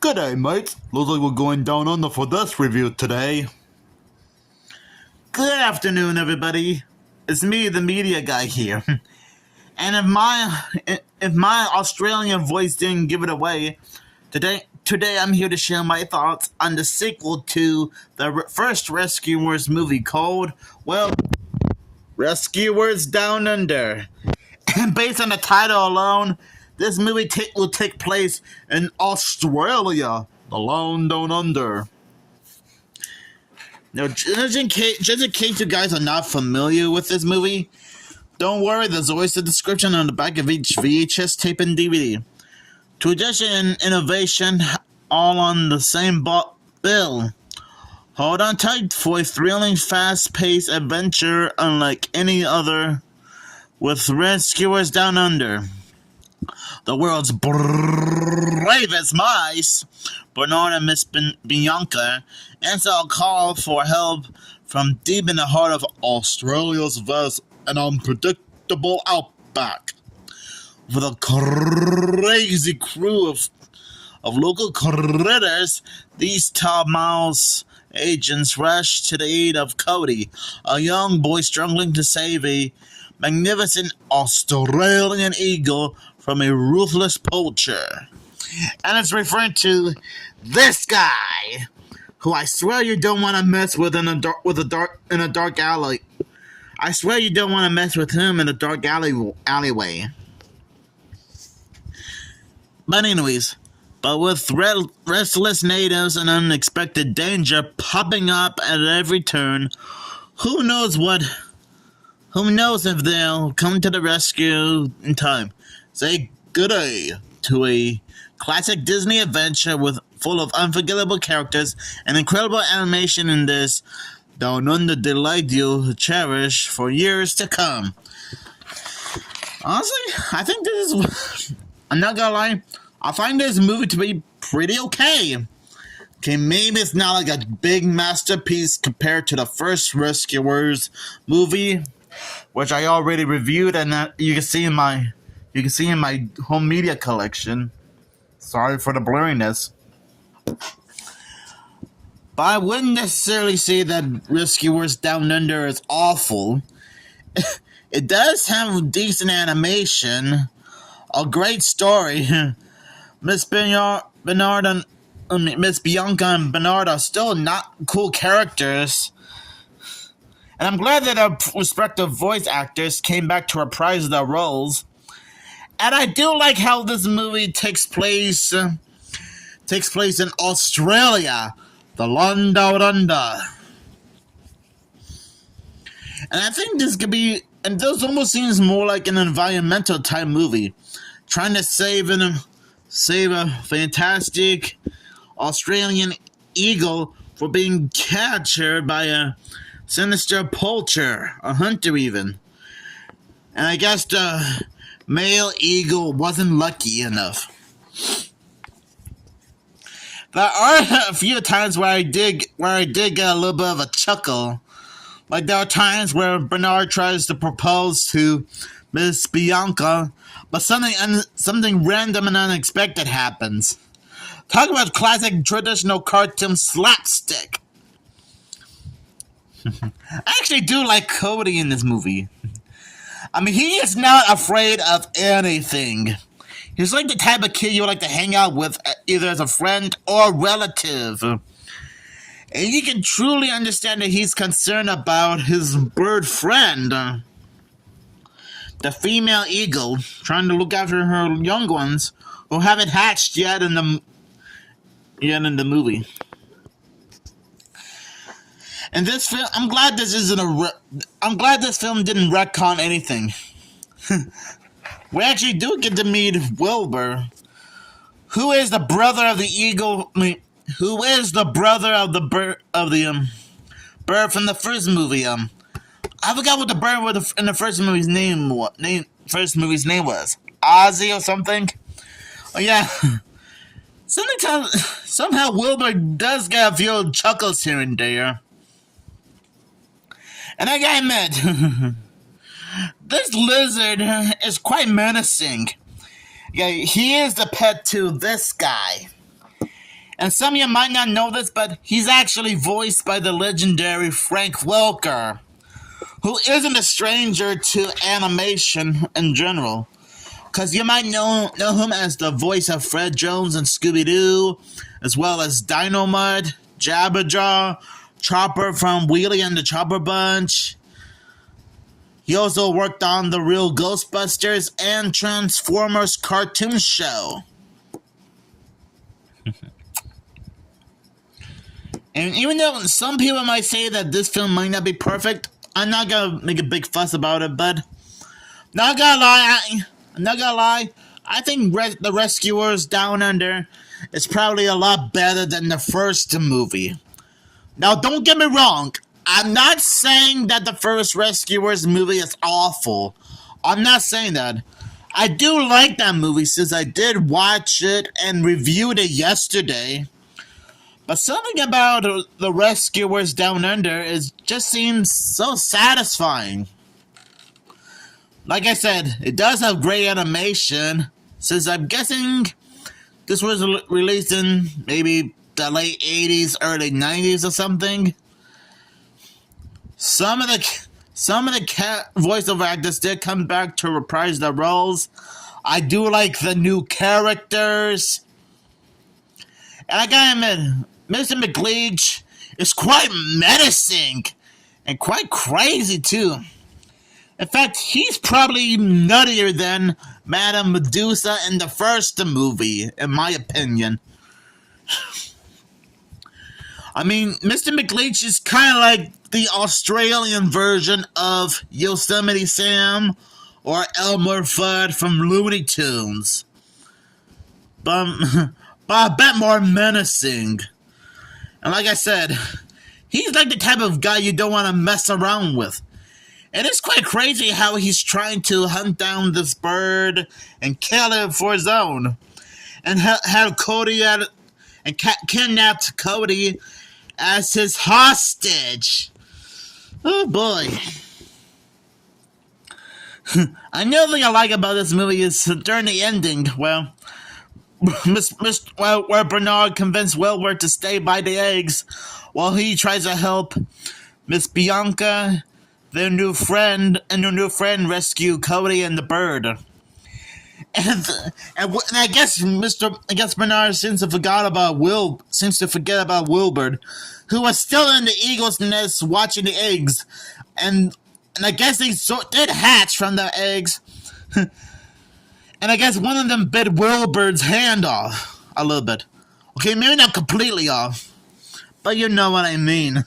G'day, mates. Looks like we're going down under for this review today. Good afternoon, everybody. It's me, the media guy here. And if my Australian voice didn't give it away, today I'm here to share my thoughts on the sequel to the first Rescuers movie called, well, Rescuers Down Under. And based on the title alone, this movie will take place in Australia, the land down under. Now, just in case you guys are not familiar with this movie, don't worry, there's always a description on the back of each VHS tape and DVD. Tradition and innovation all on the same bill. Hold on tight for a thrilling, fast-paced adventure unlike any other with Rescuers Down Under. The world's bravest mice, Bernard and Miss Bianca, answer a call for help from deep in the heart of Australia's vast and unpredictable outback. With a crazy crew of local critters, these top mouse agents rush to the aid of Cody, a young boy struggling to save a magnificent Australian eagle from a ruthless poacher. And it's referring to this guy, who I swear you don't want to mess with in a dark alley. I swear you don't want to mess with him in a dark alleyway. But anyways, with restless natives and unexpected danger popping up at every turn, who knows if they'll come to the rescue in time. Say good day to a classic Disney adventure full of unforgettable characters and incredible animation in this Down Under delight you'll cherish for years to come. Honestly, I think this is... I'm not gonna lie, I find this movie to be pretty okay. Okay, maybe it's not like a big masterpiece compared to the first Rescuers movie, which I already reviewed, and that you can see in my home media collection. Sorry for the blurriness. But I wouldn't necessarily say that Rescuers Down Under is awful. It does have decent animation, a great story. Miss Bianca and Bernard are still not cool characters. And I'm glad that our respective voice actors came back to reprise their roles. And I do like how this movie takes place in Australia, the land down under. And I think this almost seems more like an environmental type movie, trying to save a fantastic Australian eagle for being captured by a sinister poacher, a hunter even. And I guess the male eagle wasn't lucky enough. There are a few times where I did get a little bit of a chuckle. Like there are times where Bernard tries to propose to Miss Bianca, but something random and unexpected happens. Talk about classic traditional cartoon slapstick. I actually do like Cody in this movie. I mean, he is not afraid of anything. He's like the type of kid you would like to hang out with, either as a friend or relative. And you can truly understand that he's concerned about his bird friend, the female eagle, trying to look after her young ones who haven't hatched yet in the movie. And this film, I'm glad this film didn't retcon anything. We actually do get to meet Wilbur, who is the brother of the eagle. Who is the brother of the bird from the first movie? I forgot what the bird in the first movie's name was. Ozzy or something. Oh yeah. Somehow Wilbur does get a few chuckles here and there. And I gotta admit, this lizard is quite menacing. Yeah, he is the pet to this guy. And some of you might not know this, but he's actually voiced by the legendary Frank Welker, who isn't a stranger to animation in general. Because you might know him as the voice of Fred Jones and Scooby-Doo, as well as Dynamite, Jabberjaw, Chopper from Wheelie and the Chopper Bunch. He also worked on The Real Ghostbusters and Transformers cartoon show. And even though some people might say that this film might not be perfect, I'm not gonna make a big fuss about it, but not gonna lie, I think The Rescuers Down Under is probably a lot better than the first movie. Now, don't get me wrong, I'm not saying that the first Rescuers movie is awful. I'm not saying that. I do like that movie since I did watch it and reviewed it yesterday. But something about The Rescuers Down Under just seems so satisfying. Like I said, it does have great animation, since I'm guessing this was released in maybe the late 80s, early 90s or something. Some of the voiceover actors did come back to reprise their roles. I do like the new characters. And I gotta admit, Mr. McLeach is quite menacing and quite crazy too. In fact, he's probably nuttier than Madame Medusa in the first movie, in my opinion. I mean, Mr. McLeach is kind of like the Australian version of Yosemite Sam or Elmer Fudd from Looney Tunes. But a bit more menacing. And like I said, he's like the type of guy you don't want to mess around with. And it's quite crazy how he's trying to hunt down this bird and kill it for his own. And have Cody kidnapped Cody as his hostage. Oh boy. Another thing I like about this movie is during the ending, well, where Bernard convinced Wilbur to stay by the eggs while he tries to help Miss Bianca, their new friend rescue Cody and the bird. And I guess Bernard seems to forget about Wilbur, who was still in the eagle's nest watching the eggs, and I guess they did hatch from the eggs. And I guess one of them bit Wilbur's hand off a little bit. Okay, maybe not completely off, but you know what I mean.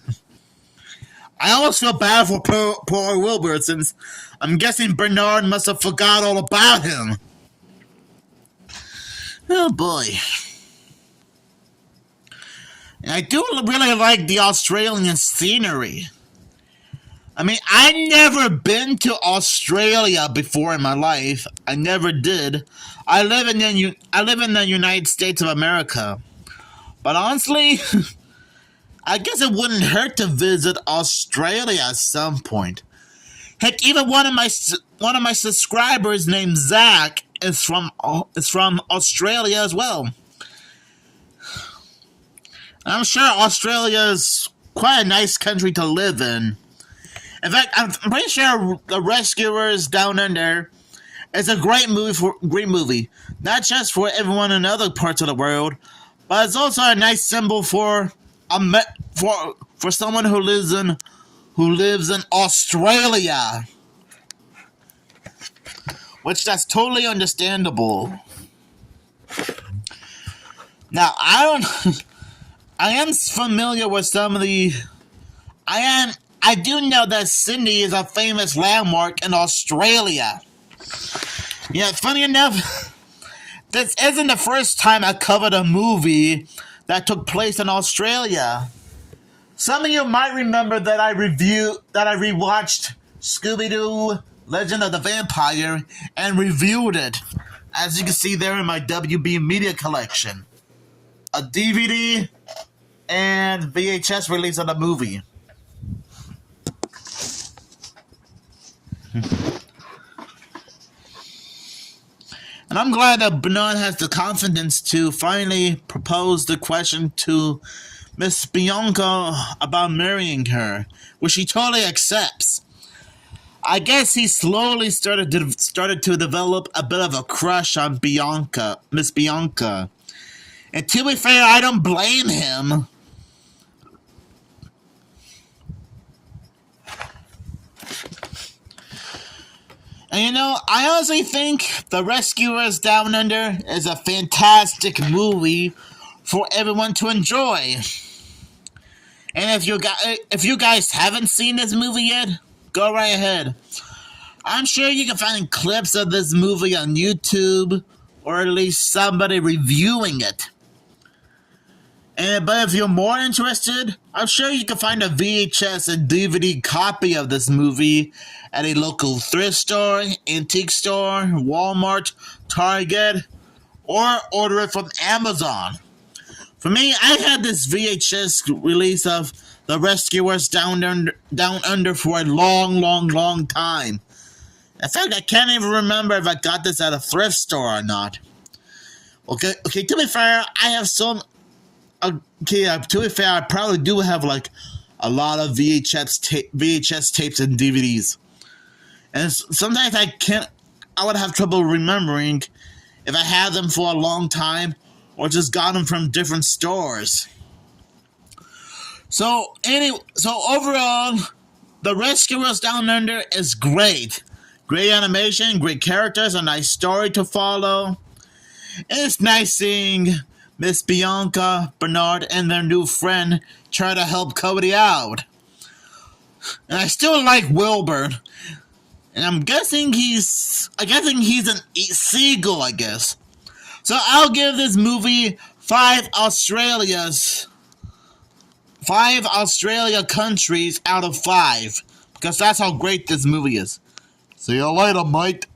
I almost feel bad for poor Wilbur, since I'm guessing Bernard must have forgot all about him. Oh boy. And I do really like the Australian scenery. I mean, I've never been to Australia before in my life. I never did. I live in the United States of America. But honestly, I guess it wouldn't hurt to visit Australia at some point. Heck, even one of my subscribers named Zach is from Australia as well. I'm sure Australia is quite a nice country to live in. In fact, I'm pretty sure The Rescuers Down Under is a great movie, not just for everyone in other parts of the world, but it's also a nice symbol for someone who lives in Australia, which that's totally understandable. Now, I am familiar with some of the. I do know that Sydney is a famous landmark in Australia. Yeah, funny enough, this isn't the first time I covered a movie that took place in Australia. Some of you might remember that I rewatched Scooby-Doo Legend of the Vampire and reviewed it, as you can see there in my WB Media collection. A DVD and VHS release of the movie. And And I'm glad that Bernard has the confidence to finally propose the question to Miss Bianca about marrying her, which she totally accepts. I guess he slowly started to develop a bit of a crush on Bianca, Miss Bianca. And to be fair, I don't blame him. And you know, I honestly think The Rescuers Down Under is a fantastic movie for everyone to enjoy. And if you guys haven't seen this movie yet, go right ahead. I'm sure you can find clips of this movie on YouTube, or at least somebody reviewing it. But if you're more interested, I'm sure you can find a VHS and DVD copy of this movie at a local thrift store, antique store, Walmart, Target, or order it from Amazon. For me, I had this VHS release of The Rescuers Down Under for a long time. In fact, I can't even remember if I got this at a thrift store or not. Okay, to be fair, I have some... Okay, to be fair, I probably do have, like, a lot of VHS tapes and DVDs. And sometimes I would have trouble remembering if I had them for a long time or just got them from different stores. So overall, The Rescuers Down Under is great. Great animation, great characters, a nice story to follow. And it's nice seeing Miss Bianca, Bernard, and their new friend try to help Cody out. And I still like Wilbur. And I'm guessing he's an seagull, I guess. So I'll give this movie 5 Australia countries out of 5. Because that's how great this movie is. See you later, mate.